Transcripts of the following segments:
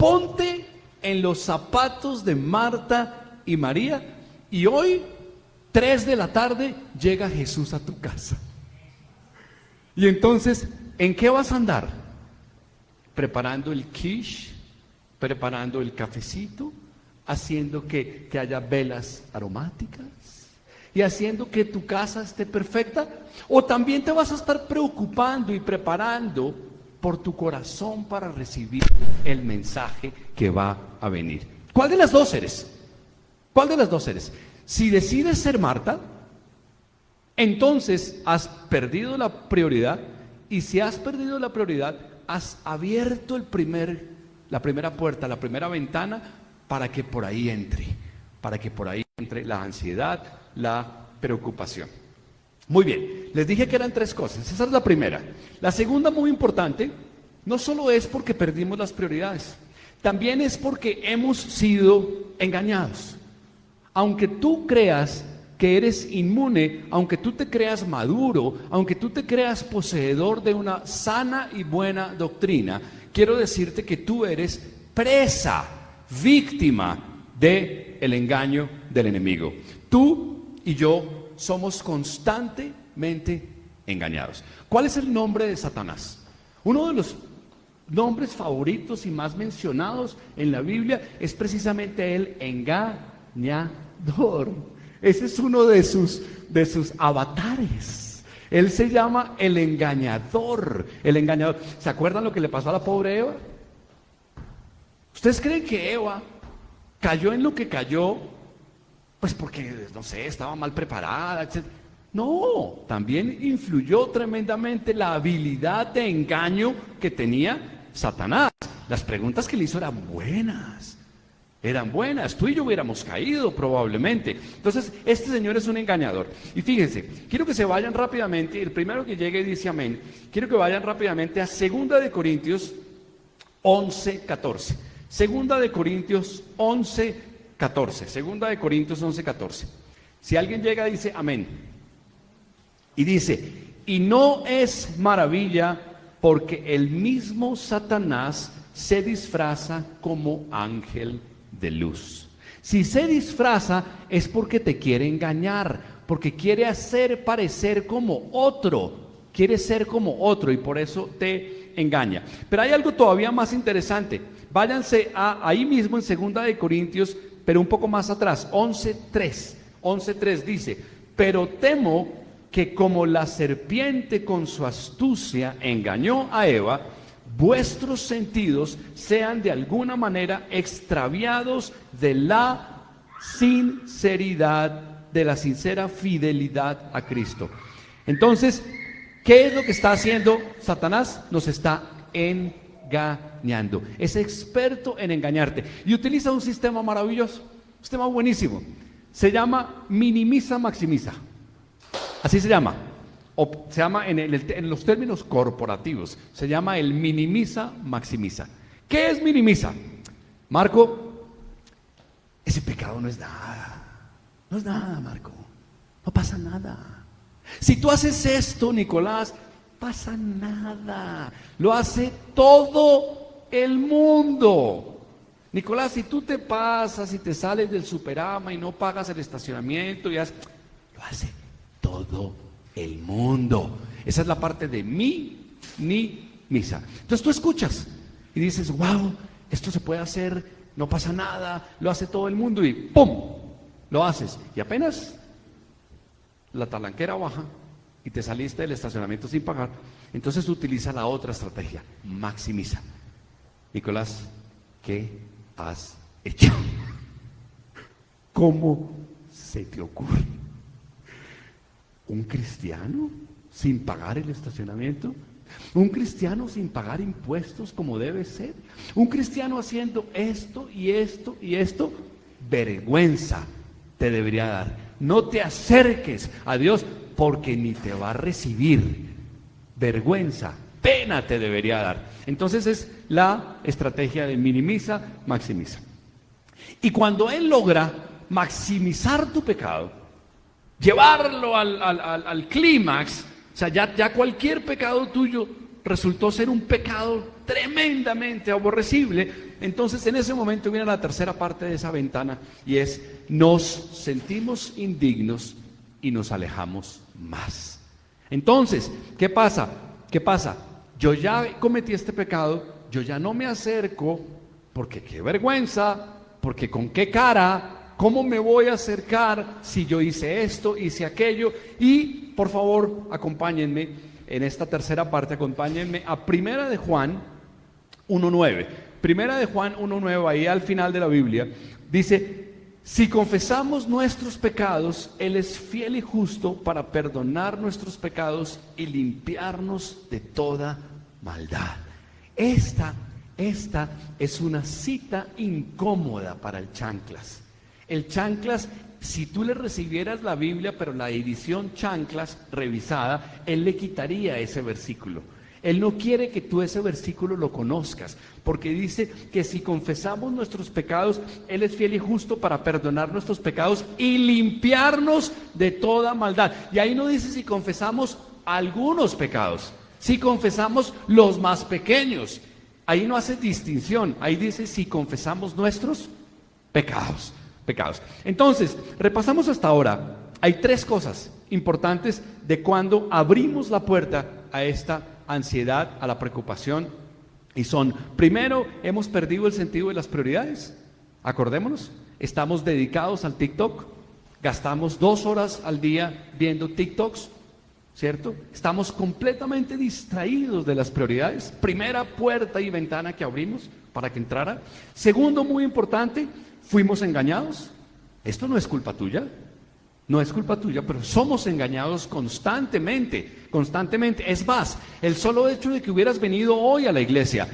Ponte en los zapatos de Marta y María y hoy, 3 de la tarde, llega Jesús a tu casa. Y entonces, ¿en qué vas a andar? Preparando el quiche, preparando el cafecito, haciendo que haya velas aromáticas y haciendo que tu casa esté perfecta. O también te vas a estar preocupando y preparando por tu corazón para recibir el mensaje que va a venir. ¿Cuál de las dos eres? ¿Cuál de las dos eres? Si decides ser Marta, entonces has perdido la prioridad, y si has perdido la prioridad, has abierto la primera puerta, la primera ventana para que por ahí entre la ansiedad, la preocupación. Muy bien, les dije que eran 3 cosas, esa es la primera. La segunda, muy importante, no solo es porque perdimos las prioridades, también es porque hemos sido engañados. Aunque tú creas que eres inmune, aunque tú te creas maduro, aunque tú te creas poseedor de una sana y buena doctrina, quiero decirte que tú eres presa, víctima del engaño del enemigo. Tú y yo somos constantemente engañados. ¿Cuál es el nombre de Satanás? Uno de los nombres favoritos y más mencionados en la Biblia es precisamente el engañador. Ese es uno de sus avatares. Él se llama el engañador. El engañador. ¿Se acuerdan lo que le pasó a la pobre Eva? ¿Ustedes creen que Eva cayó en lo que cayó? Pues porque, no sé, estaba mal preparada, etc. No, también influyó tremendamente la habilidad de engaño que tenía Satanás. Las preguntas que le hizo eran buenas. Tú y yo hubiéramos caído probablemente. Entonces, este señor es un engañador. Y fíjense, quiero que se vayan rápidamente, el primero que llegue dice amén. Quiero que vayan rápidamente a 2 de Corintios 11:14. 2 de Corintios 11:14. 2 de Corintios 11:14. Si alguien llega, dice amén. Y dice, y no es maravilla porque el mismo Satanás se disfraza como ángel de luz. Si se disfraza es porque te quiere engañar, porque quiere hacer parecer como otro, quiere ser como otro y por eso te engaña. Pero hay algo todavía más interesante. Váyanse ahí mismo en 2 de Corintios, pero un poco más atrás, 11:3. 11:3 dice, pero temo que como la serpiente con su astucia engañó a Eva, vuestros sentidos sean de alguna manera extraviados de la sinceridad, de la sincera fidelidad a Cristo. Entonces, ¿qué es lo que está haciendo Satanás? Nos está engañando. Es experto en engañarte y utiliza un sistema maravilloso, un sistema buenísimo. Se llama minimiza, maximiza. Así se llama. O se llama en los términos corporativos, se llama el minimiza, maximiza. ¿Qué es minimiza? Marco, ese pecado no es nada. No es nada, Marco. No pasa nada. Si tú haces esto, Nicolás, pasa nada. Lo hace todo el mundo. Nicolás, si tú te pasas y te sales del Superama y no pagas el estacionamiento, lo hace todo el mundo. Esa es la parte de misa. Entonces tú escuchas y dices, wow, esto se puede hacer, no pasa nada, lo hace todo el mundo y ¡pum! Lo haces. Y apenas la talanquera baja y te saliste del estacionamiento sin pagar, entonces utiliza la otra estrategia, maximiza. Nicolás, ¿qué has hecho? ¿Cómo se te ocurre? ¿Un cristiano sin pagar el estacionamiento? ¿Un cristiano sin pagar impuestos como debe ser? ¿Un cristiano haciendo esto y esto y esto? Vergüenza te debería dar. No te acerques a Dios porque ni te va a recibir. Vergüenza, pena te debería dar. Entonces es la estrategia de minimiza, maximiza. Y cuando Él logra maximizar tu pecado, llevarlo al clímax, o sea, ya cualquier pecado tuyo resultó ser un pecado tremendamente aborrecible. Entonces en ese momento viene la tercera parte de esa ventana y es: nos sentimos indignos y nos alejamos más. Entonces, ¿qué pasa? ¿Qué pasa? Yo ya cometí este pecado, yo ya no me acerco porque qué vergüenza, porque con qué cara, ¿cómo me voy a acercar si yo hice esto, hice aquello? Y por favor, acompáñenme en esta tercera parte, acompáñenme a Primera de Juan 1:9. Primera de Juan 1:9, ahí al final de la Biblia, dice: si confesamos nuestros pecados, Él es fiel y justo para perdonar nuestros pecados y limpiarnos de toda maldad. Esta es una cita incómoda para el chanclas. El chanclas, si tú le recibieras la Biblia, pero la edición chanclas revisada, él le quitaría ese versículo. Él no quiere que tú ese versículo lo conozcas, porque dice que si confesamos nuestros pecados, Él es fiel y justo para perdonar nuestros pecados y limpiarnos de toda maldad. Y ahí no dice si confesamos algunos pecados, si confesamos los más pequeños. Ahí no hace distinción, ahí dice si confesamos nuestros pecados. Entonces, repasamos hasta ahora. Hay tres cosas importantes de cuando abrimos la puerta a esta ansiedad, a la preocupación, y son: primero, hemos perdido el sentido de las prioridades. Acordémonos, estamos dedicados al TikTok, gastamos 2 horas al día viendo TikToks, ¿cierto? Estamos completamente distraídos de las prioridades. Primera puerta y ventana que abrimos para que entrara. Segundo, muy importante, fuimos engañados. Esto no es culpa tuya. No es culpa tuya, pero somos engañados constantemente. Es más, el solo hecho de que hubieras venido hoy a la iglesia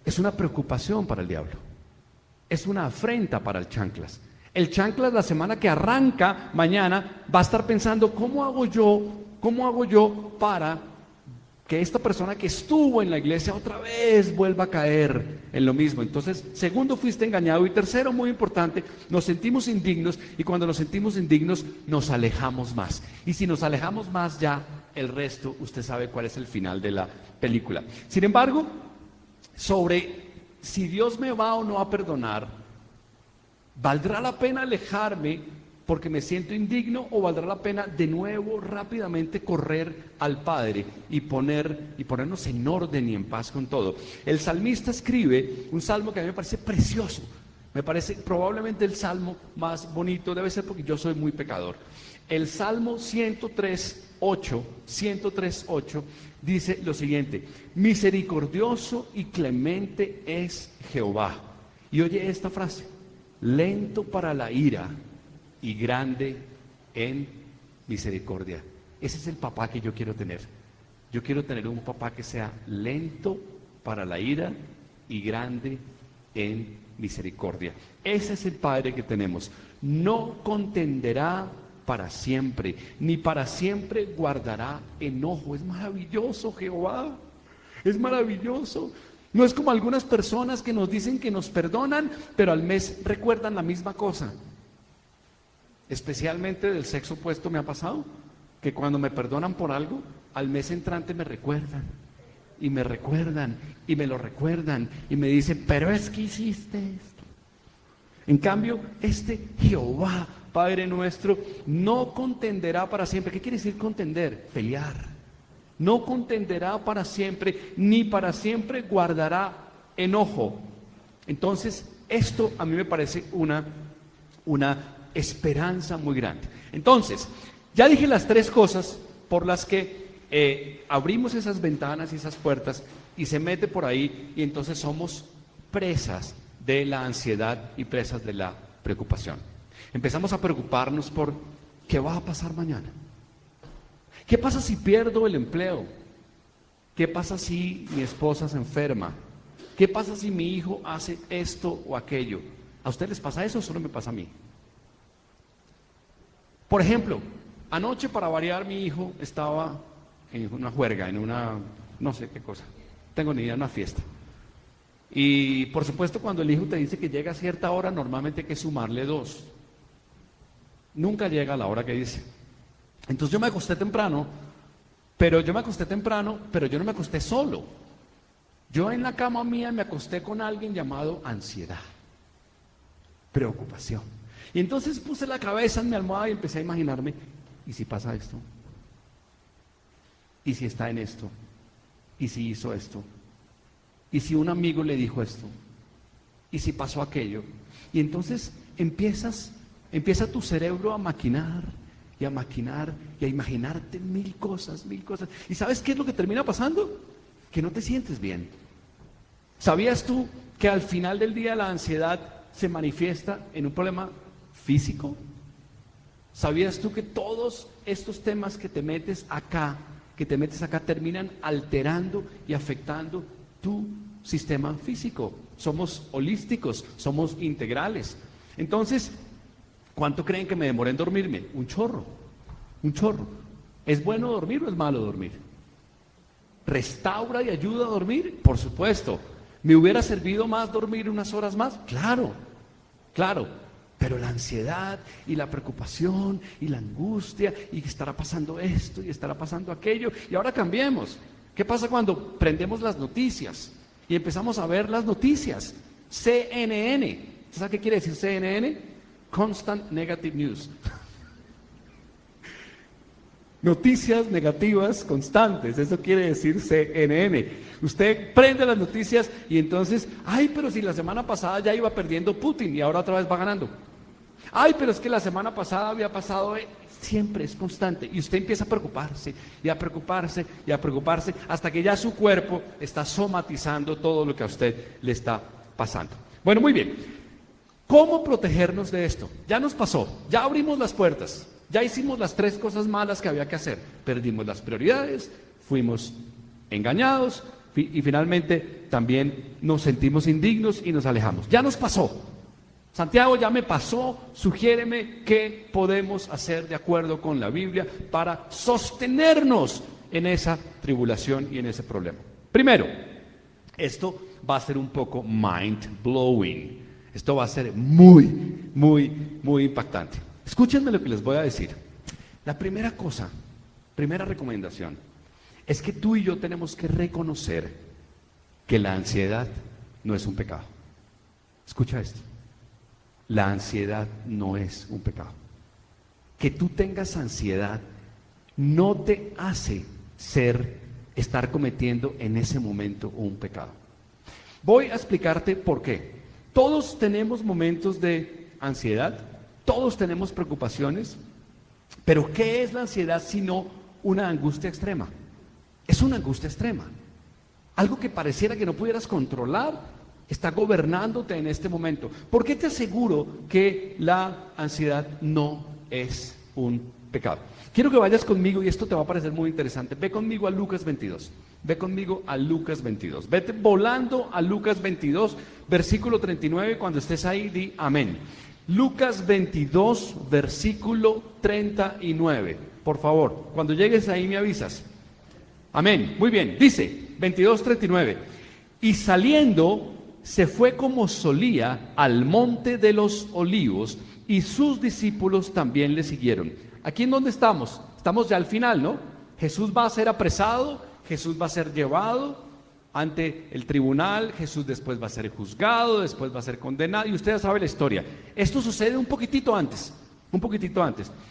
es una preocupación para el diablo. Es una afrenta para el chanclas. El chanclas, la semana que arranca mañana, va a estar pensando: ¿cómo hago yo para que esta persona que estuvo en la iglesia otra vez vuelva a caer en lo mismo? Entonces, segundo, fuiste engañado. Y tercero, muy importante, nos sentimos indignos, y cuando nos sentimos indignos nos alejamos más. Y si nos alejamos más, ya el resto, usted sabe cuál es el final de la película. Sin embargo, sobre si Dios me va o no a perdonar, ¿valdrá la pena alejarme porque me siento indigno, o valdrá la pena de nuevo rápidamente correr al Padre y ponernos en orden y en paz con todo? El salmista escribe un salmo que a mí me parece precioso, me parece probablemente el salmo más bonito, debe ser porque yo soy muy pecador. El Salmo 103:8 dice lo siguiente: misericordioso y clemente es Jehová. Y oye esta frase: lento para la ira y grande en misericordia. Ese es el papá que yo quiero tener. Yo quiero tener un papá que sea lento para la ira y grande en misericordia. Ese es el Padre que tenemos. No contenderá para siempre, ni para siempre guardará enojo. Es maravilloso, Jehová. Es maravilloso. No es como algunas personas que nos dicen que nos perdonan, pero al mes recuerdan la misma cosa. Especialmente del sexo opuesto me ha pasado, que cuando me perdonan por algo, al mes entrante me recuerdan, y me recuerdan, y me lo recuerdan, y me dicen: pero es que hiciste esto. En cambio, este Jehová, Padre nuestro, no contenderá para siempre. ¿Qué quiere decir contender? Pelear. No contenderá para siempre, ni para siempre guardará enojo. Entonces, esto a mí me parece una esperanza muy grande. Entonces, ya dije las tres cosas por las que abrimos esas ventanas y esas puertas, y se mete por ahí, y entonces somos presas de la ansiedad y presas de la preocupación. Empezamos a preocuparnos por ¿qué va a pasar mañana? ¿Qué pasa si pierdo el empleo? ¿Qué pasa si mi esposa se enferma? ¿Qué pasa si mi hijo hace esto o aquello? ¿A ustedes les pasa eso o solo me pasa a mí? Por ejemplo, anoche, para variar, mi hijo estaba en una juerga, en una, no sé qué cosa, tengo ni idea, una fiesta. Y por supuesto, cuando el hijo te dice que llega a cierta hora, normalmente hay que sumarle 2. Nunca llega a la hora que dice. Entonces yo me acosté temprano Pero yo me acosté temprano, pero yo no me acosté solo. Yo en la cama mía me acosté con alguien llamado ansiedad, preocupación. Y entonces puse la cabeza en mi almohada y empecé a imaginarme, ¿y si pasa esto? ¿Y si está en esto? ¿Y si hizo esto? ¿Y si un amigo le dijo esto? ¿Y si pasó aquello? Y entonces empieza tu cerebro a maquinar y a maquinar y a imaginarte mil cosas, mil cosas. ¿Y sabes qué es lo que termina pasando? Que no te sientes bien. ¿Sabías tú que al final del día la ansiedad se manifiesta en un problema físico? ¿Sabías tú que todos estos temas que te metes acá terminan alterando y afectando tu sistema físico? Somos holísticos, somos integrales. Entonces, ¿cuánto creen que me demoré en dormirme? Un chorro, un chorro. ¿Es bueno dormir o es malo dormir? ¿Restaura y ayuda a dormir? Por supuesto. ¿Me hubiera servido más dormir unas horas más? Claro, claro. Pero la ansiedad y la preocupación y la angustia y estará pasando esto y estará pasando aquello. Y ahora cambiemos. ¿Qué pasa cuando prendemos las noticias y empezamos a ver las noticias? CNN. ¿Sabes qué quiere decir CNN? Constant Negative News. Noticias negativas constantes, eso quiere decir CNN. Usted prende las noticias y entonces, ay, pero si la semana pasada ya iba perdiendo Putin y ahora otra vez va ganando. Ay, pero es que la semana pasada había pasado, siempre es constante. Y usted empieza a preocuparse y a preocuparse y a preocuparse hasta que ya su cuerpo está somatizando todo lo que a usted le está pasando. Bueno, muy bien. ¿Cómo protegernos de esto? Ya nos pasó, ya abrimos las puertas. Ya hicimos las 3 cosas malas que había que hacer. Perdimos las prioridades, fuimos engañados y finalmente también nos sentimos indignos y nos alejamos. Ya nos pasó. Santiago, ya me pasó. Sugiéreme qué podemos hacer de acuerdo con la Biblia para sostenernos en esa tribulación y en ese problema. Primero, esto va a ser un poco mind blowing. Esto va a ser muy, muy, muy impactante. Escúchenme lo que les voy a decir. La primera cosa, primera recomendación, es que tú y yo tenemos que reconocer que la ansiedad no es un pecado. Escucha esto. La ansiedad no es un pecado. Que tú tengas ansiedad no te hace estar cometiendo en ese momento un pecado. Voy a explicarte por qué. Todos tenemos momentos de ansiedad. Todos tenemos preocupaciones, pero ¿qué es la ansiedad sino una angustia extrema? Es una angustia extrema. Algo que pareciera que no pudieras controlar, está gobernándote en este momento. ¿Por qué te aseguro que la ansiedad no es un pecado? Quiero que vayas conmigo y esto te va a parecer muy interesante. Ve conmigo a Lucas 22. Ve conmigo a Lucas 22. Vete volando a Lucas 22, versículo 39. Cuando estés ahí, di amén. Lucas 22, versículo 39. Por favor, cuando llegues ahí me avisas. Amén. Muy bien. Dice 22:39. Y saliendo se fue como solía al monte de los olivos y sus discípulos también le siguieron. ¿Aquí en dónde estamos? Estamos ya al final, ¿no? Jesús va a ser apresado, Jesús va a ser llevado ante el tribunal, Jesús después va a ser juzgado, después va a ser condenado, y usted ya sabe la historia. Esto sucede un poquitito antes.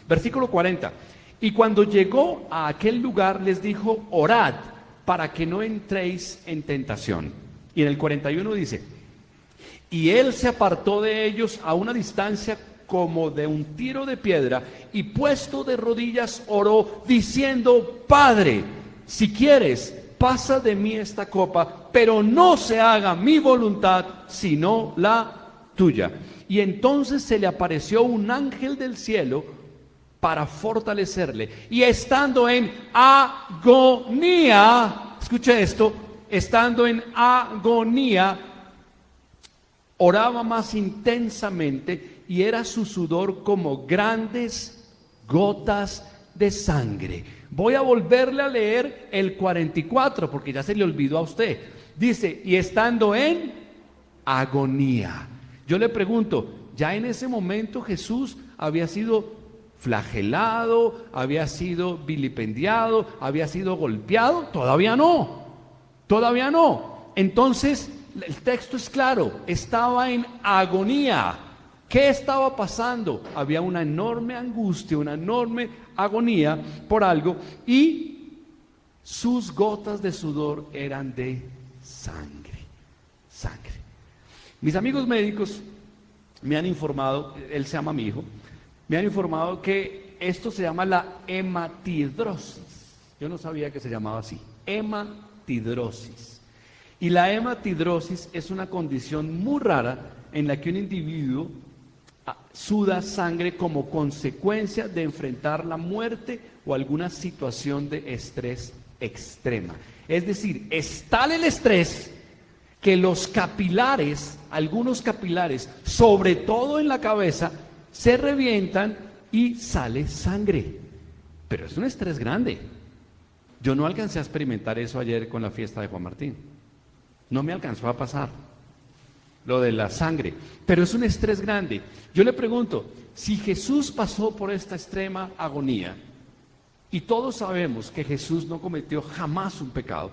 Versículo 40. Y cuando llegó a aquel lugar les dijo, orad para que no entréis en tentación. Y en el 41 dice, y él se apartó de ellos a una distancia como de un tiro de piedra, y puesto de rodillas oró, diciendo, Padre, si quieres, pasa de mí esta copa, pero no se haga mi voluntad, sino la tuya. Y entonces se le apareció un ángel del cielo para fortalecerle. Y estando en agonía, escuche esto, estando en agonía, oraba más intensamente y era su sudor como grandes gotas de sangre. Voy a volverle a leer el 44 porque ya se le olvidó a usted. Dice, y estando en agonía. Yo le pregunto, ¿ya en ese momento Jesús había sido flagelado, había sido vilipendiado, había sido golpeado. Todavía no, todavía no. Entonces, el texto es claro, estaba en agonía. ¿Qué estaba pasando? Había una enorme angustia, una enorme agonía por algo, y sus gotas de sudor eran de sangre, sangre. Mis amigos médicos me han informado, él se llama mi hijo, me han informado que esto se llama la hematidrosis. Yo no sabía que se llamaba así, hematidrosis. Y la hematidrosis es una condición muy rara en la que un individuo suda sangre como consecuencia de enfrentar la muerte o alguna situación de estrés extrema. Es decir, es tal el estrés que los capilares, algunos capilares, sobre todo en la cabeza, se revientan y sale sangre. Pero es un estrés grande. Yo no alcancé a experimentar eso ayer con la fiesta de Juan Martín. No me alcanzó a pasar lo de la sangre, pero es un estrés grande. Yo le pregunto, si Jesús pasó por esta extrema agonía, y todos sabemos que Jesús no cometió jamás un pecado,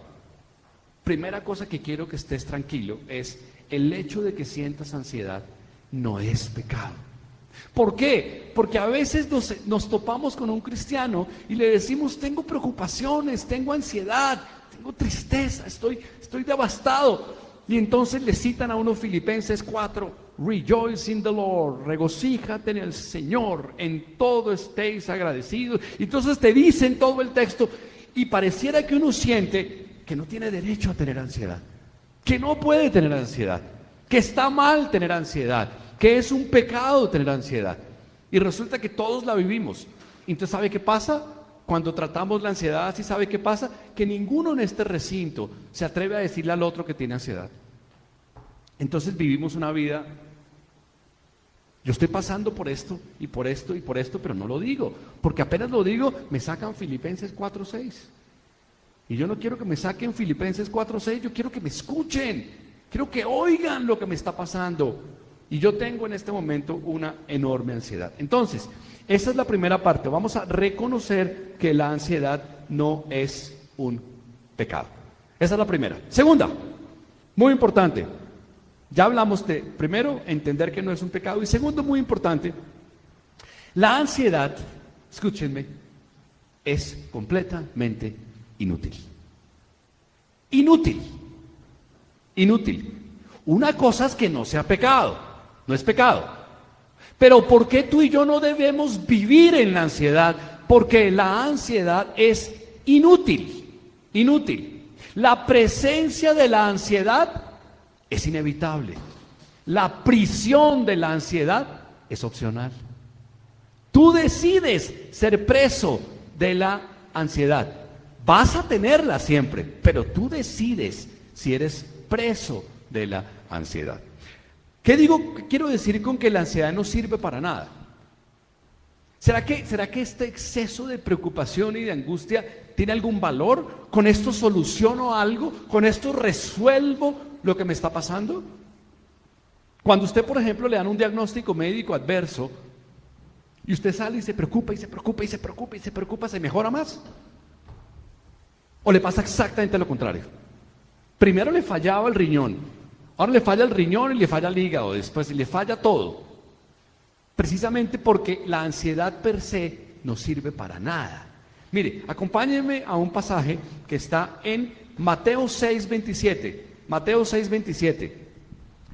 primera cosa que quiero que estés tranquilo es el hecho de que sientas ansiedad no es pecado. ¿Por qué? Porque a veces nos topamos con un cristiano y le decimos, tengo preocupaciones, tengo ansiedad, tengo tristeza, estoy devastado. Y entonces le citan a uno Filipenses 4, rejoice in the Lord, regocíjate en el Señor, en todo estéis agradecidos. Y entonces te dicen todo el texto y pareciera que uno siente que no tiene derecho a tener ansiedad, que no puede tener ansiedad, que está mal tener ansiedad, que es un pecado tener ansiedad. Y resulta que todos la vivimos. Entonces, ¿sabe qué pasa? Cuando tratamos la ansiedad, ¿sí sabe qué pasa? Que ninguno en este recinto se atreve a decirle al otro que tiene ansiedad. Entonces vivimos una vida, yo estoy pasando por esto, y por esto, y por esto, pero no lo digo, porque apenas lo digo, me sacan Filipenses 4:6. Y yo no quiero que me saquen Filipenses 4:6, yo quiero que me escuchen, quiero que oigan lo que me está pasando. Y yo tengo en este momento una enorme ansiedad. Entonces, esa es la primera parte. Vamos a reconocer que la ansiedad no es un pecado. Esa es la primera. Segunda, muy importante. Ya hablamos de, primero, entender que no es un pecado. Y segundo, muy importante, la ansiedad, escúchenme, es completamente inútil. Inútil. Inútil. Una cosa es que no sea pecado. No es pecado. Pero ¿por qué tú y yo no debemos vivir en la ansiedad? Porque la ansiedad es inútil, inútil. La presencia de la ansiedad es inevitable. La prisión de la ansiedad es opcional. Tú decides ser preso de la ansiedad. Vas a tenerla siempre, pero tú decides si eres preso de la ansiedad. ¿Qué quiero decir con que la ansiedad no sirve para nada? ¿Será que este exceso de preocupación y de angustia tiene algún valor? ¿Con esto soluciono algo? ¿Con esto resuelvo lo que me está pasando? Cuando usted, por ejemplo, le dan un diagnóstico médico adverso y usted sale y se preocupa y se preocupa y se preocupa y se preocupa, ¿se mejora más? ¿O le pasa exactamente lo contrario? Primero le fallaba el riñón. Ahora le falla el riñón y le falla el hígado, después le falla todo. Precisamente porque la ansiedad per se no sirve para nada. Mire, acompáñenme a un pasaje que está en Mateo 6:27. Mateo 6:27.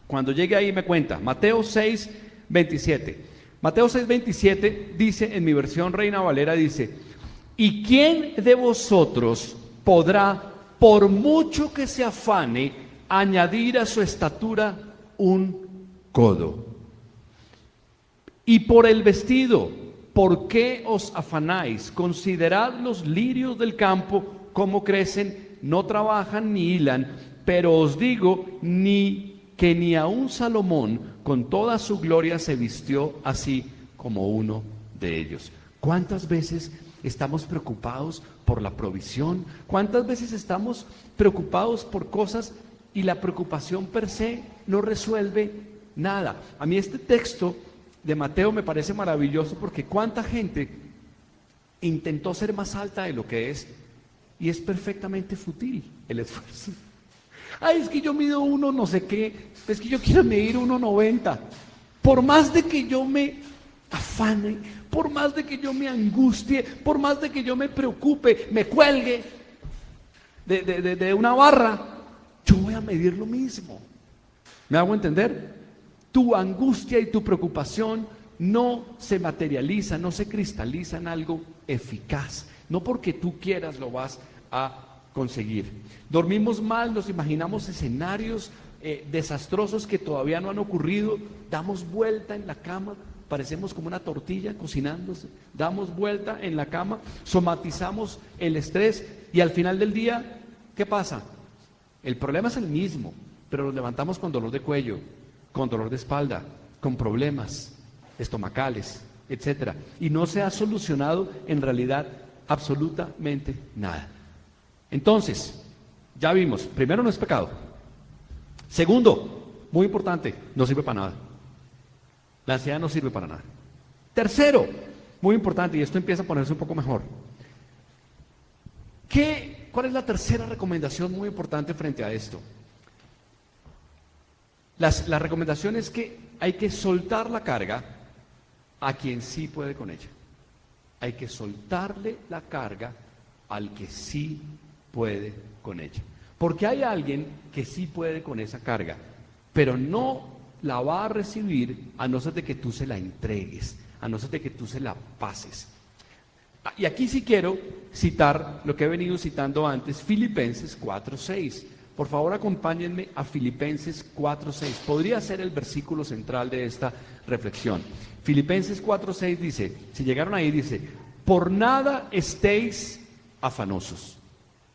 Cuando llegue ahí me cuenta. Mateo 6:27. Mateo 6:27 dice, en mi versión Reina Valera dice, ¿y quién de vosotros podrá, por mucho que se afane, añadir a su estatura un codo? Y por el vestido, ¿por qué os afanáis? Considerad los lirios del campo, cómo crecen, no trabajan ni hilan, pero os digo que ni aun Salomón con toda su gloria se vistió así como uno de ellos. ¿Cuántas veces estamos preocupados por la provisión? ¿Cuántas veces estamos preocupados por cosas y la preocupación per se no resuelve nada? A mí este texto de Mateo me parece maravilloso porque cuánta gente intentó ser más alta de lo que es y es perfectamente fútil el esfuerzo. Ay, es que yo mido uno no sé qué, es que yo quiero medir 1,90. Por más de que yo me afane, por más de que yo me angustie, por más de que yo me preocupe, me cuelgue de una barra, yo voy a medir lo mismo. ¿Me hago entender? Tu angustia y tu preocupación no se materializa, no se cristaliza en algo eficaz. No porque tú quieras lo vas a conseguir. Dormimos mal, nos imaginamos escenarios desastrosos que todavía no han ocurrido, damos vuelta en la cama, parecemos como una tortilla cocinándose, damos vuelta en la cama, somatizamos el estrés y al final del día, ¿qué pasa? El problema es el mismo, pero nos levantamos con dolor de cuello, con dolor de espalda, con problemas estomacales, etcétera, y no se ha solucionado en realidad absolutamente nada. Entonces, ya vimos, primero, no es pecado. Segundo, muy importante, no sirve para nada. La ansiedad no sirve para nada. Tercero, muy importante, y esto empieza a ponerse un poco mejor. ¿Cuál es la tercera recomendación muy importante frente a esto? La recomendación es que hay que soltar la carga a quien sí puede con ella. Hay que soltarle la carga al que sí puede con ella. Porque hay alguien que sí puede con esa carga, pero no la va a recibir a no ser de que tú se la entregues, a no ser de que tú se la pases. Y aquí sí quiero citar lo que he venido citando antes, Filipenses 4:6. Por favor, acompáñenme a Filipenses 4:6. Podría ser el versículo central de esta reflexión. Filipenses 4:6 dice, si llegaron ahí, dice, por nada estéis afanosos.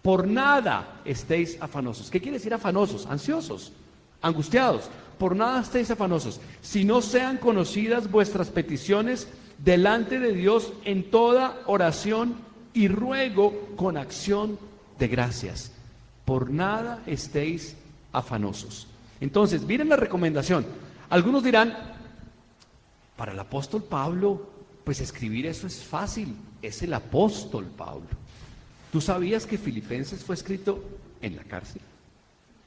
Por nada estéis afanosos. ¿Qué quiere decir afanosos? Ansiosos, angustiados. Por nada estéis afanosos, si no sean conocidas vuestras peticiones delante de Dios en toda oración y ruego con acción de gracias. Por nada estéis afanosos. Entonces, miren la recomendación. Algunos dirán, para el apóstol Pablo, pues escribir eso es fácil, es el apóstol Pablo. ¿Tú sabías que Filipenses fue escrito en la cárcel?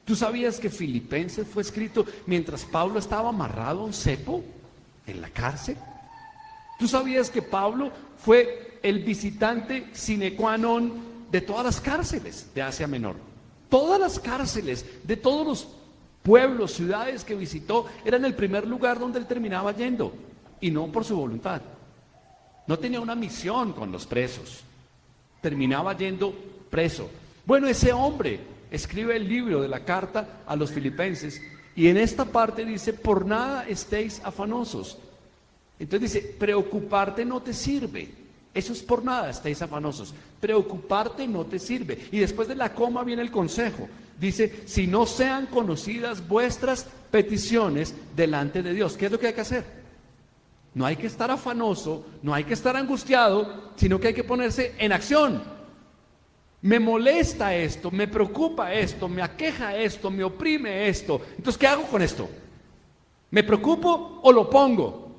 ¿Tú sabías que Filipenses fue escrito mientras Pablo estaba amarrado a un cepo en la cárcel? ¿Tú sabías que Pablo fue el visitante sine qua non de todas las cárceles de Asia Menor? Todas las cárceles de todos los pueblos, ciudades que visitó, eran el primer lugar donde él terminaba yendo, y no por su voluntad. No tenía una misión con los presos, terminaba yendo preso. Bueno, ese hombre escribe el libro de la carta a los filipenses y en esta parte dice, por nada estéis afanosos. Entonces dice, preocuparte no te sirve. Eso es por nada estéis afanosos. Preocuparte no te sirve. Y después de la coma viene el consejo. Dice, si no sean conocidas vuestras peticiones delante de Dios. ¿Qué es lo que hay que hacer? No hay que estar afanoso, no hay que estar angustiado, sino que hay que ponerse en acción. Me molesta esto, me preocupa esto, me aqueja esto, me oprime esto. Entonces, ¿qué hago con esto? ¿Me preocupo o lo pongo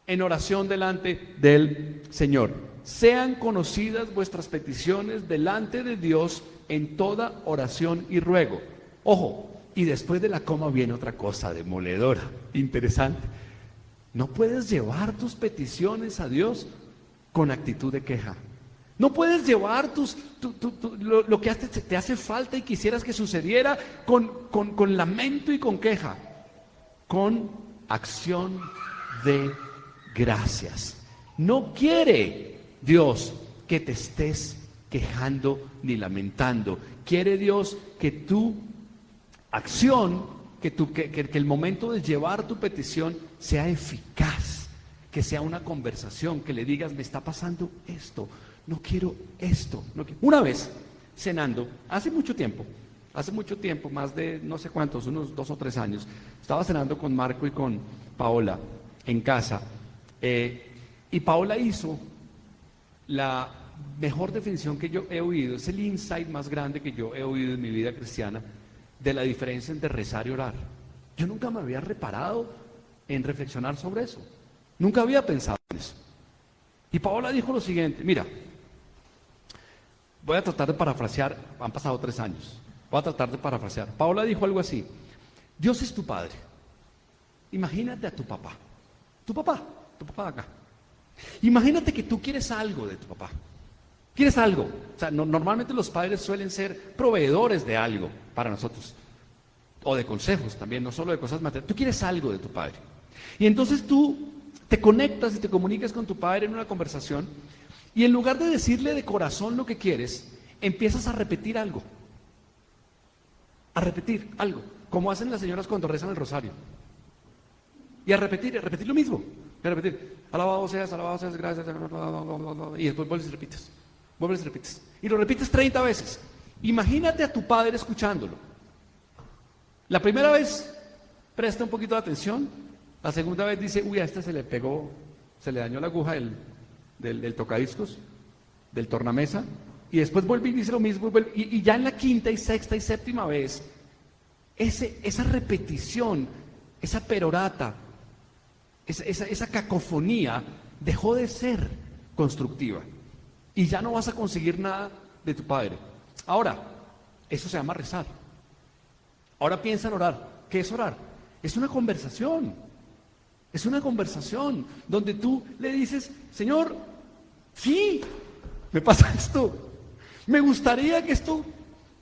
en oración delante del Señor? Sean conocidas vuestras peticiones delante de Dios en toda oración y ruego. Ojo, y después de la coma viene otra cosa demoledora, interesante. No puedes llevar tus peticiones a Dios con actitud de queja. No puedes llevar lo que te hace falta y quisieras que sucediera con lamento y con queja. Con acción de gracias. No quiere Dios que te estés quejando ni lamentando. Quiere Dios que tu acción, que el momento de llevar tu petición sea eficaz, que sea una conversación, que le digas, me está pasando esto, no quiero esto. Una vez, cenando, hace mucho tiempo, más de no sé cuántos, unos 2 o 3 años, estaba cenando con Marco y con Paola en casa, y Paola hizo la mejor definición que yo he oído, es el insight más grande que yo he oído en mi vida cristiana, de la diferencia entre rezar y orar. Yo nunca me había reparado en reflexionar sobre eso. Nunca había pensado en eso. Y Paola dijo lo siguiente, mira, voy a tratar de parafrasear, han pasado 3 años, voy a tratar de parafrasear. Paola dijo algo así, Dios es tu padre. Imagínate a tu papá de acá. Imagínate que tú quieres algo de tu papá. ¿Quieres algo? O sea, normalmente los padres suelen ser proveedores de algo para nosotros. O de consejos también, no solo de cosas materiales. Tú quieres algo de tu padre. Y entonces tú te conectas y te comunicas con tu padre en una conversación y en lugar de decirle de corazón lo que quieres, empiezas a repetir algo. A repetir algo. Como hacen las señoras cuando rezan el rosario. Y a repetir lo mismo. Y a repetir, alabado seas, gracias. Y después vuelves y repites. Vuelves y repites. Y lo repites 30 veces. Imagínate a tu padre escuchándolo. La primera vez presta un poquito de atención. La segunda vez dice, uy, a este se le pegó, se le dañó la aguja del tocadiscos, del tornamesa. Y después vuelve y dice lo mismo. Y ya en la quinta y sexta y séptima vez, esa repetición, esa perorata, esa cacofonía dejó de ser constructiva. Y ya no vas a conseguir nada de tu padre. Ahora, eso se llama rezar. Ahora piensa en orar. ¿Qué es orar? Es una conversación. Es una conversación donde tú le dices, Señor, sí, me pasa esto. Me gustaría que esto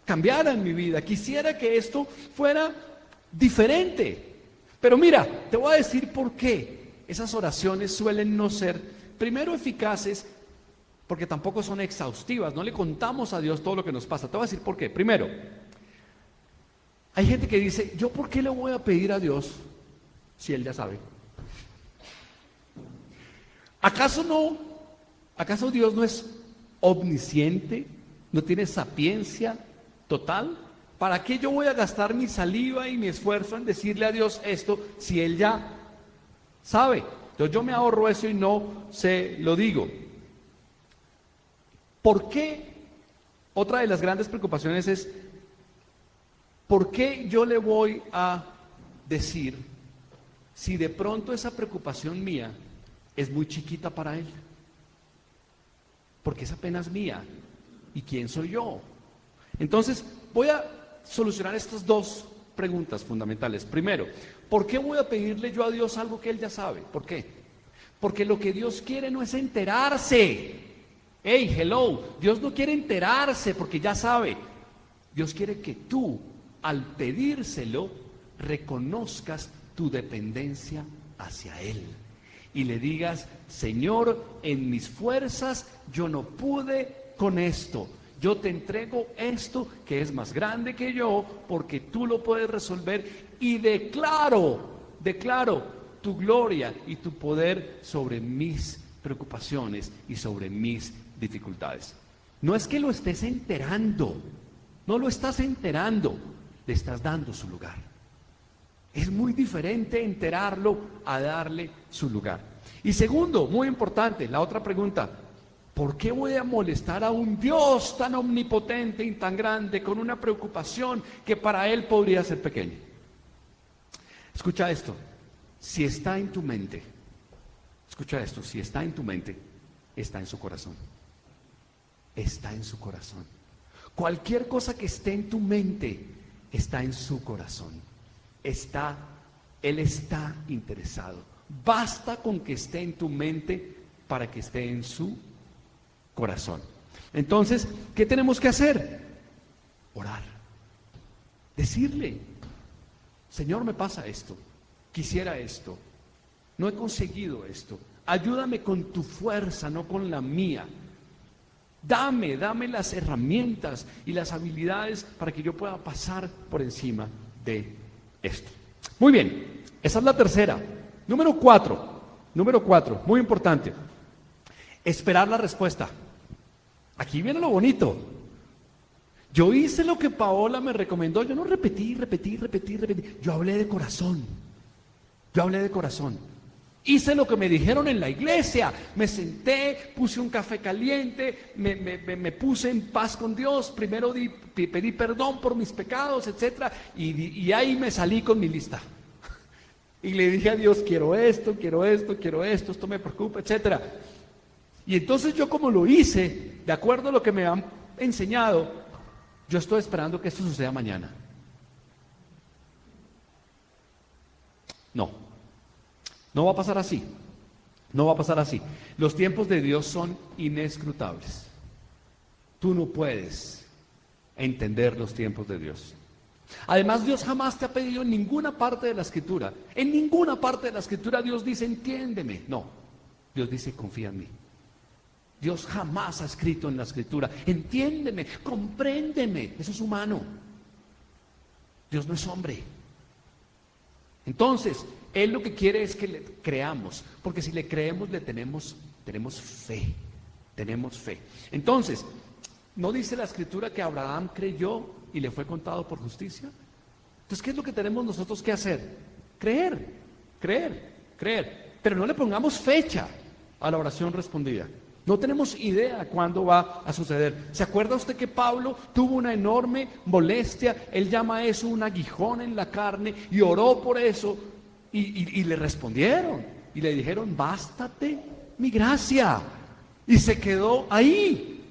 cambiara en mi vida. Quisiera que esto fuera diferente. Pero mira, te voy a decir por qué esas oraciones suelen no ser, primero, eficaces, porque tampoco son exhaustivas. No le contamos a Dios todo lo que nos pasa. Te voy a decir por qué. Primero, hay gente que dice, ¿yo por qué le voy a pedir a Dios si Él ya sabe? ¿Acaso no? ¿Acaso Dios no es omnisciente? ¿No tiene sapiencia total? ¿Para qué yo voy a gastar mi saliva y mi esfuerzo en decirle a Dios esto si Él ya sabe? Entonces yo me ahorro eso y no se lo digo. ¿Por qué? Otra de las grandes preocupaciones es, ¿por qué yo le voy a decir si de pronto esa preocupación mía es muy chiquita para Él? Porque es apenas mía. ¿Y quién soy yo? Entonces, voy a solucionar estas 2 preguntas fundamentales. Primero, ¿por qué voy a pedirle yo a Dios algo que Él ya sabe? ¿Por qué? Porque lo que Dios quiere no es enterarse. Hey, hello, Dios no quiere enterarse porque ya sabe. Dios quiere que tú, al pedírselo, reconozcas tu dependencia hacia Él. Y le digas, Señor, en mis fuerzas yo no pude con esto. Yo te entrego esto que es más grande que yo, porque tú lo puedes resolver. Y declaro tu gloria y tu poder sobre mis preocupaciones y sobre mis dificultades. No es que lo estés enterando, no lo estás enterando, le estás dando su lugar. Es muy diferente enterarlo a darle su lugar. Y segundo, muy importante, la otra pregunta, ¿por qué voy a molestar a un Dios tan omnipotente y tan grande con una preocupación que para Él podría ser pequeña? Escucha esto, si está en tu mente, escucha esto, si está en tu mente, está en su corazón. Está en su corazón. Cualquier cosa que esté en tu mente está en su corazón. Él está interesado. Basta con que esté en tu mente para que esté en su corazón. Entonces, ¿qué tenemos que hacer? Orar. Decirle, Señor, me pasa esto, quisiera esto, no he conseguido esto, ayúdame con tu fuerza, no con la mía. Dame las herramientas y las habilidades para que yo pueda pasar por encima de esto. Muy bien, esa es la tercera. Número 4, muy importante. Esperar la respuesta. Aquí viene lo bonito. Yo hice lo que Paola me recomendó. Yo no repetí. Yo hablé de corazón. Hice lo que me dijeron en la iglesia. Me senté, puse un café caliente, me puse en paz con Dios. Primero pedí perdón por mis pecados, etc. Y ahí me salí con mi lista. Y le dije a Dios, quiero esto, quiero esto, quiero esto me preocupa, etc. Y entonces yo, como lo hice, de acuerdo a lo que me han enseñado, yo estoy esperando que esto suceda mañana. No va a pasar así. No va a pasar así. Los tiempos de Dios son inescrutables. Tú no puedes entender los tiempos de Dios. Además, Dios jamás te ha pedido en ninguna parte de la Escritura. En ninguna parte de la Escritura Dios dice, entiéndeme. No, Dios dice, confía en mí. Dios jamás ha escrito en la Escritura, entiéndeme, compréndeme. Eso es humano. Dios no es hombre. Entonces, Él lo que quiere es que le creamos, porque si le creemos, tenemos fe. Tenemos fe. Entonces, ¿no dice la Escritura que Abraham creyó y le fue contado por justicia? Entonces, ¿qué es lo que tenemos nosotros que hacer? Creer. Pero no le pongamos fecha a la oración respondida. No tenemos idea cuándo va a suceder. ¿Se acuerda usted que Pablo tuvo una enorme molestia? Él llama eso un aguijón en la carne y oró por eso y le respondieron y le dijeron, bástate mi gracia. Y se quedó ahí.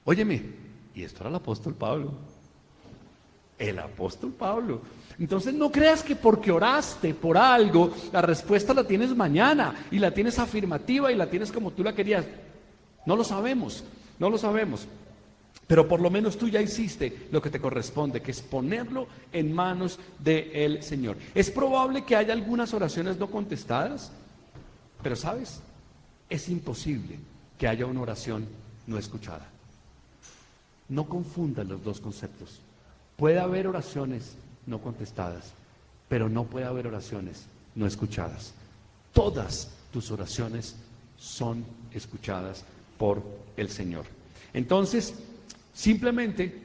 Óyeme, y esto era el apóstol Pablo. El apóstol Pablo. Entonces no creas que porque oraste por algo, la respuesta la tienes mañana y la tienes afirmativa y la tienes como tú la querías. No lo sabemos. Pero por lo menos tú ya hiciste lo que te corresponde, que es ponerlo en manos del Señor. Es probable que haya algunas oraciones no contestadas, pero ¿sabes? Es imposible que haya una oración no escuchada. No confundas los dos conceptos. Puede haber oraciones no contestadas, pero no puede haber oraciones no escuchadas. Todas tus oraciones son escuchadas por el Señor. Entonces, simplemente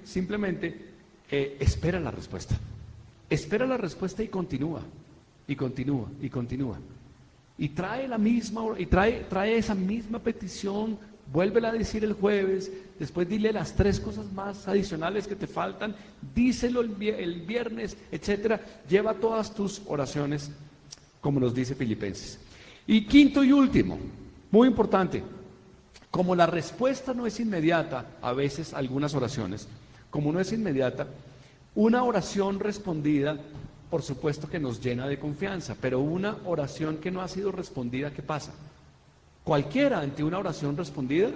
espera la respuesta. Espera la respuesta y continúa. Y trae esa misma petición. Vuélvela a decir el jueves, después dile las 3 cosas más adicionales que te faltan, díselo el viernes, etcétera. Lleva todas tus oraciones, como nos dice Filipenses. Y quinto y último, muy importante, como la respuesta no es inmediata, a veces algunas oraciones, como no es inmediata, una oración respondida, por supuesto que nos llena de confianza, pero una oración que no ha sido respondida, ¿qué pasa? Cualquiera ante una oración respondida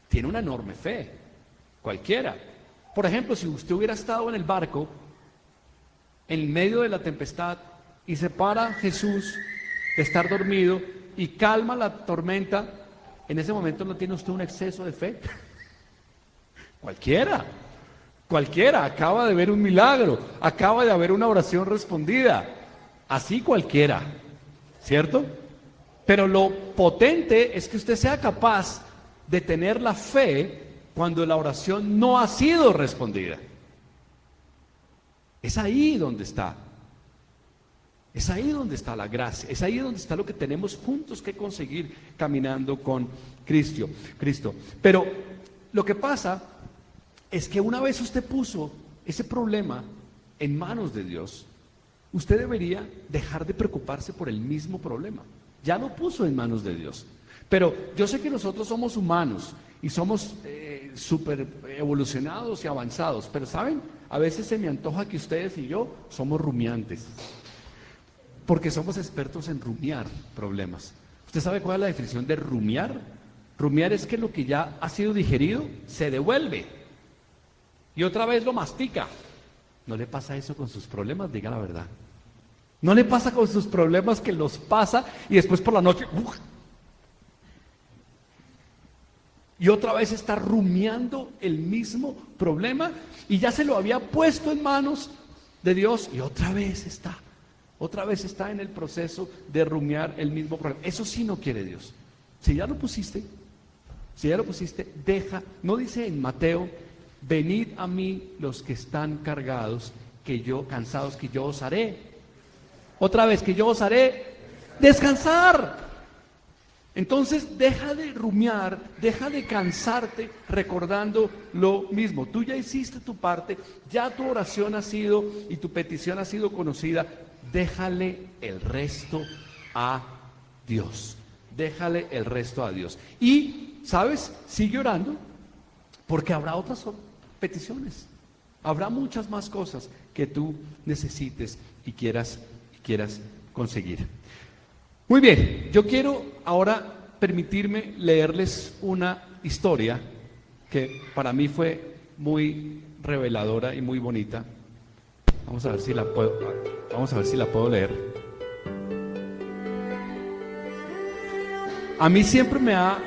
tiene una enorme fe. Cualquiera. Por ejemplo, si usted hubiera estado en el barco en medio de la tempestad y se para Jesús de estar dormido y calma la tormenta, en ese momento ¿no tiene usted un exceso de fe? Cualquiera. Acaba de ver un milagro, acaba de haber una oración respondida. Así cualquiera, ¿cierto? Pero lo potente es que usted sea capaz de tener la fe cuando la oración no ha sido respondida. Es ahí donde está. Es ahí donde está la gracia. Es ahí donde está lo que tenemos juntos que conseguir caminando con Cristo. Pero lo que pasa es que una vez usted puso ese problema en manos de Dios, usted debería dejar de preocuparse por el mismo problema. Ya lo puso en manos de Dios. Pero yo sé que nosotros somos humanos y somos súper evolucionados y avanzados, pero ¿saben? A veces se me antoja que ustedes y yo somos rumiantes, porque somos expertos en rumiar problemas. ¿Usted sabe cuál es la definición de rumiar? Rumiar es que lo que ya ha sido digerido se devuelve y otra vez lo mastica. ¿No le pasa eso con sus problemas? Diga la verdad. ¿No le pasa con sus problemas que los pasa y después por la noche y otra vez está rumiando el mismo problema y ya se lo había puesto en manos de Dios y otra vez está en el proceso de rumiar el mismo problema? Eso sí no quiere Dios. Si ya lo pusiste, deja. No dice en Mateo, venid a mí los que están cargados, cansados, que yo os haré. Otra vez, que yo os haré descansar. Entonces deja de rumiar, deja de cansarte recordando lo mismo. Tú ya hiciste tu parte, ya tu oración ha sido y tu petición ha sido conocida. déjale el resto a Dios. Déjale el resto a Dios. Y, ¿sabes? Sigue orando, porque habrá otras peticiones. Habrá muchas más cosas que tú necesites y quieras conseguir. Muy bien, yo quiero ahora permitirme leerles una historia que para mí fue muy reveladora y muy bonita. Vamos a ver si la puedo leer. A mí siempre me ha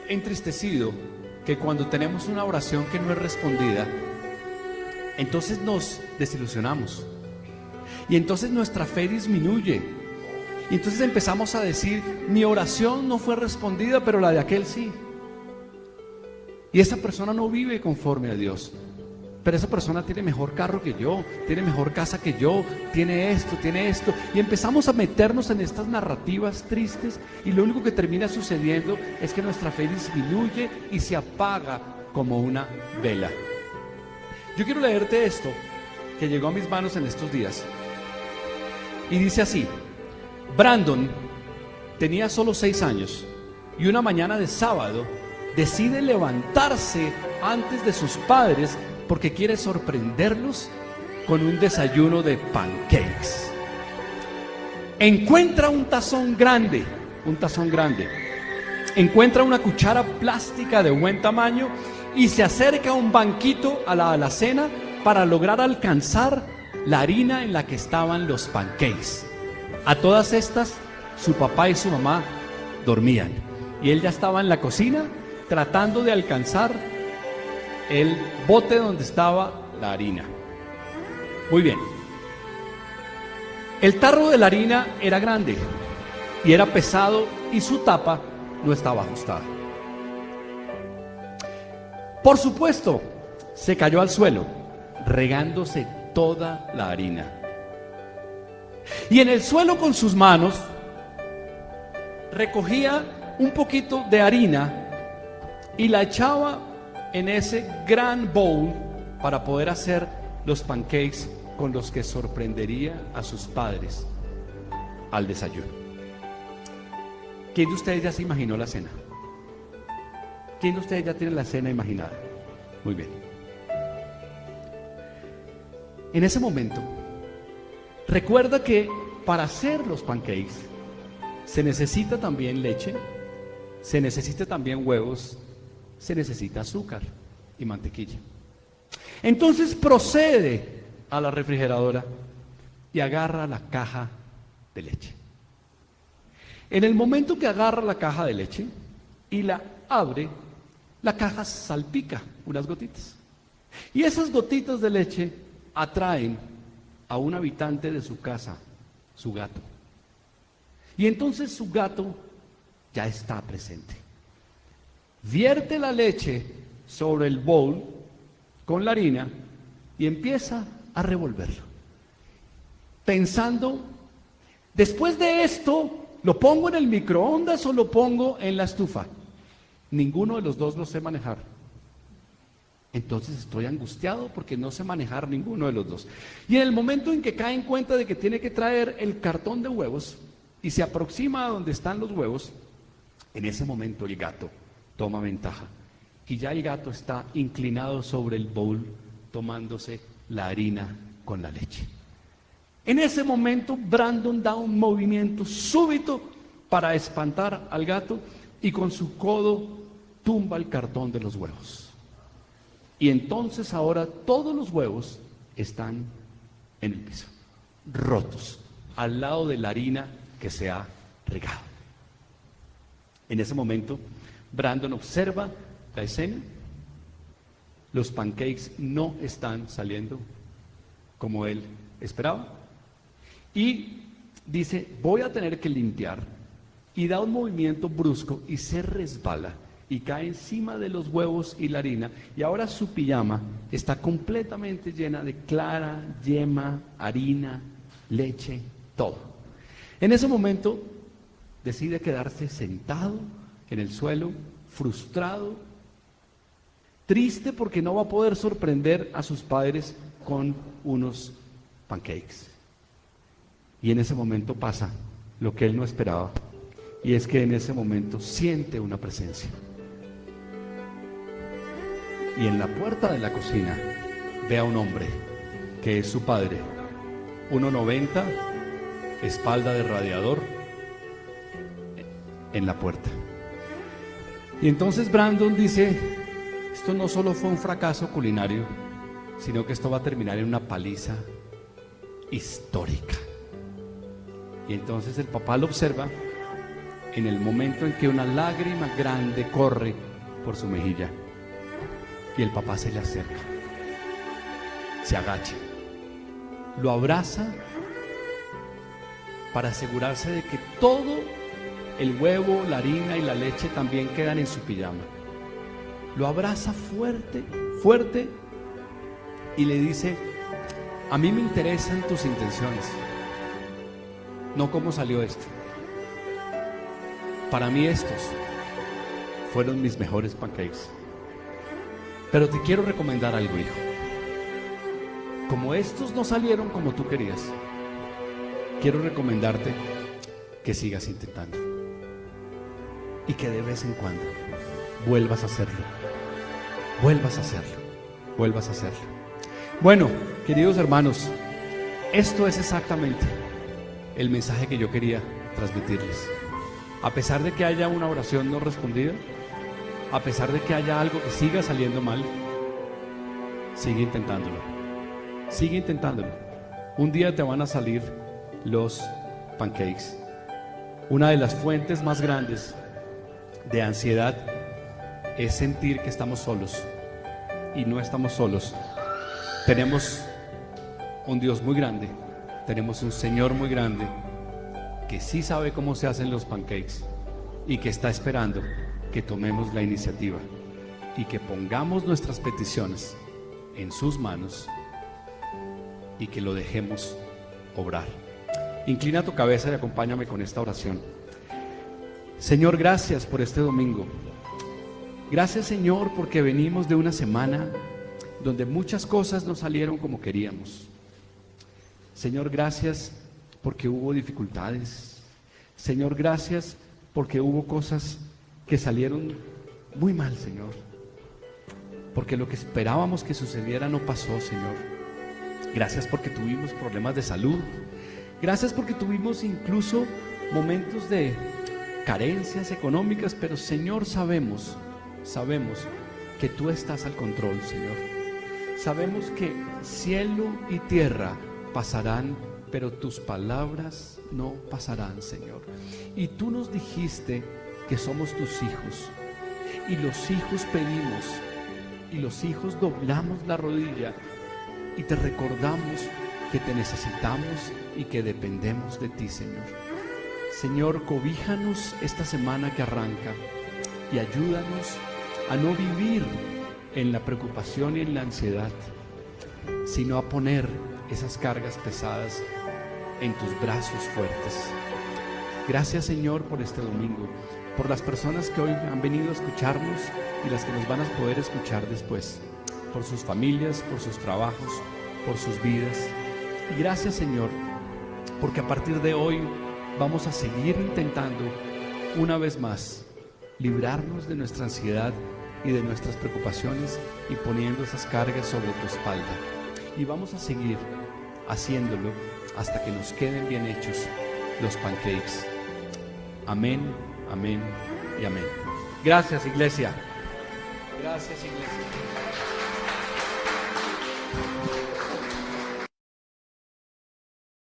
entristecido que cuando tenemos una oración que no es respondida, entonces nos desilusionamos. Y entonces nuestra fe disminuye. Y entonces empezamos a decir, mi oración no fue respondida, pero la de aquel sí. Y esa persona no vive conforme a Dios. Pero esa persona tiene mejor carro que yo, tiene mejor casa que yo, tiene esto. Y empezamos a meternos en estas narrativas tristes y lo único que termina sucediendo es que nuestra fe disminuye y se apaga como una vela. Yo quiero leerte esto que llegó a mis manos en estos días. Y dice así: Brandon tenía solo 6 años y una mañana de sábado decide levantarse antes de sus padres porque quiere sorprenderlos con un desayuno de pancakes. Encuentra un tazón grande, encuentra una cuchara plástica de buen tamaño y se acerca a un banquito a la alacena para lograr alcanzar la harina en la que estaban los pancakes. A todas estas, su papá y su mamá dormían y él ya estaba en la cocina tratando de alcanzar el bote donde estaba la harina. Muy bien. El tarro de la harina era grande y era pesado y su tapa no estaba ajustada. Por supuesto, se cayó al suelo, regándose toda la harina. Y en el suelo con sus manos recogía un poquito de harina y la echaba en ese gran bowl para poder hacer los pancakes con los que sorprendería a sus padres al desayuno. ¿Quién de ustedes ya se imaginó la cena? ¿Quién de ustedes ya tiene la cena imaginada? Muy bien. En ese momento, recuerda que para hacer los pancakes se necesita también leche, se necesita también huevos, se necesita azúcar y mantequilla. Entonces procede a la refrigeradora y agarra la caja de leche. En el momento que agarra la caja de leche y la abre, la caja salpica unas gotitas. Y esas gotitas de leche atraen a un habitante de su casa, su gato. Y entonces su gato ya está presente. Vierte la leche sobre el bowl con la harina y empieza a revolverlo, pensando, después de esto, ¿lo pongo en el microondas o lo pongo en la estufa? Ninguno de los dos lo sé manejar. Entonces estoy angustiado porque no sé manejar ninguno de los dos. Y en el momento en que cae en cuenta de que tiene que traer el cartón de huevos y se aproxima a donde están los huevos, en ese momento el gato toma ventaja y ya el gato está inclinado sobre el bowl tomándose la harina con la leche. En ese momento Brandon da un movimiento súbito para espantar al gato y con su codo tumba el cartón de los huevos. Y entonces ahora todos los huevos están en el piso, rotos, al lado de la harina que se ha regado. En ese momento Brandon observa la escena. Los pancakes no están saliendo como él esperaba. Y dice, voy a tener que limpiar. Y da un movimiento brusco y se resbala. Y cae encima de los huevos y la harina. Y ahora su pijama está completamente llena de clara, yema, harina, leche, todo. En ese momento decide quedarse sentado en el suelo, frustrado, triste porque no va a poder sorprender a sus padres con unos pancakes. Y en ese momento pasa lo que él no esperaba, y es que en ese momento siente una presencia. Y en la puerta de la cocina ve a un hombre que es su padre, 1,90, espalda de radiador, en la puerta. Y entonces Brandon dice: esto no solo fue un fracaso culinario, sino que esto va a terminar en una paliza histórica. Y entonces el papá lo observa en el momento en que una lágrima grande corre por su mejilla, y el papá se le acerca, se agacha, lo abraza para asegurarse de que todo el huevo, la harina y la leche también quedan en su pijama. Lo abraza fuerte, fuerte, y le dice: a mí me interesan tus intenciones, no cómo salió esto. Para mí estos fueron mis mejores pancakes. Pero te quiero recomendar algo, hijo. Como estos no salieron como tú querías, quiero recomendarte que sigas intentando y que de vez en cuando vuelvas a hacerlo, vuelvas a hacerlo, vuelvas a hacerlo. Bueno, queridos hermanos, esto es exactamente el mensaje que yo quería transmitirles. A pesar de que haya una oración no respondida, a pesar de que haya algo que siga saliendo mal, sigue intentándolo. Sigue intentándolo. Un día te van a salir los pancakes. Una de las fuentes más grandes de ansiedad es sentir que estamos solos. Y no estamos solos. Tenemos un Dios muy grande. Tenemos un Señor muy grande que sí sabe cómo se hacen los pancakes y que está esperando que tomemos la iniciativa y que pongamos nuestras peticiones en sus manos y que lo dejemos obrar. Inclina tu cabeza y acompáñame con esta oración. Señor, gracias por este domingo. Gracias, Señor, porque venimos de una semana donde muchas cosas no salieron como queríamos. Señor, gracias porque hubo dificultades. Señor, gracias porque hubo cosas que salieron muy mal, Señor. Porque lo que esperábamos que sucediera no pasó, Señor. Gracias porque tuvimos problemas de salud. Gracias porque tuvimos incluso momentos de carencias económicas, pero Señor, sabemos que tú estás al control, Señor. Sabemos que cielo y tierra pasarán, pero tus palabras no pasarán, Señor. Y tú nos dijiste que somos tus hijos, y los hijos pedimos, y los hijos doblamos la rodilla, y te recordamos que te necesitamos y que dependemos de ti, Señor. Señor, cobíjanos esta semana que arranca, y ayúdanos a no vivir en la preocupación y en la ansiedad, sino a poner esas cargas pesadas en tus brazos fuertes. Gracias, Señor, por este domingo, por las personas que hoy han venido a escucharnos y las que nos van a poder escuchar después, por sus familias, por sus trabajos, por sus vidas. Y gracias, Señor, porque a partir de hoy vamos a seguir intentando una vez más librarnos de nuestra ansiedad y de nuestras preocupaciones y poniendo esas cargas sobre tu espalda. Y vamos a seguir haciéndolo hasta que nos queden bien hechos los pancakes. Amén, amén y amén. Gracias, iglesia. Gracias, iglesia.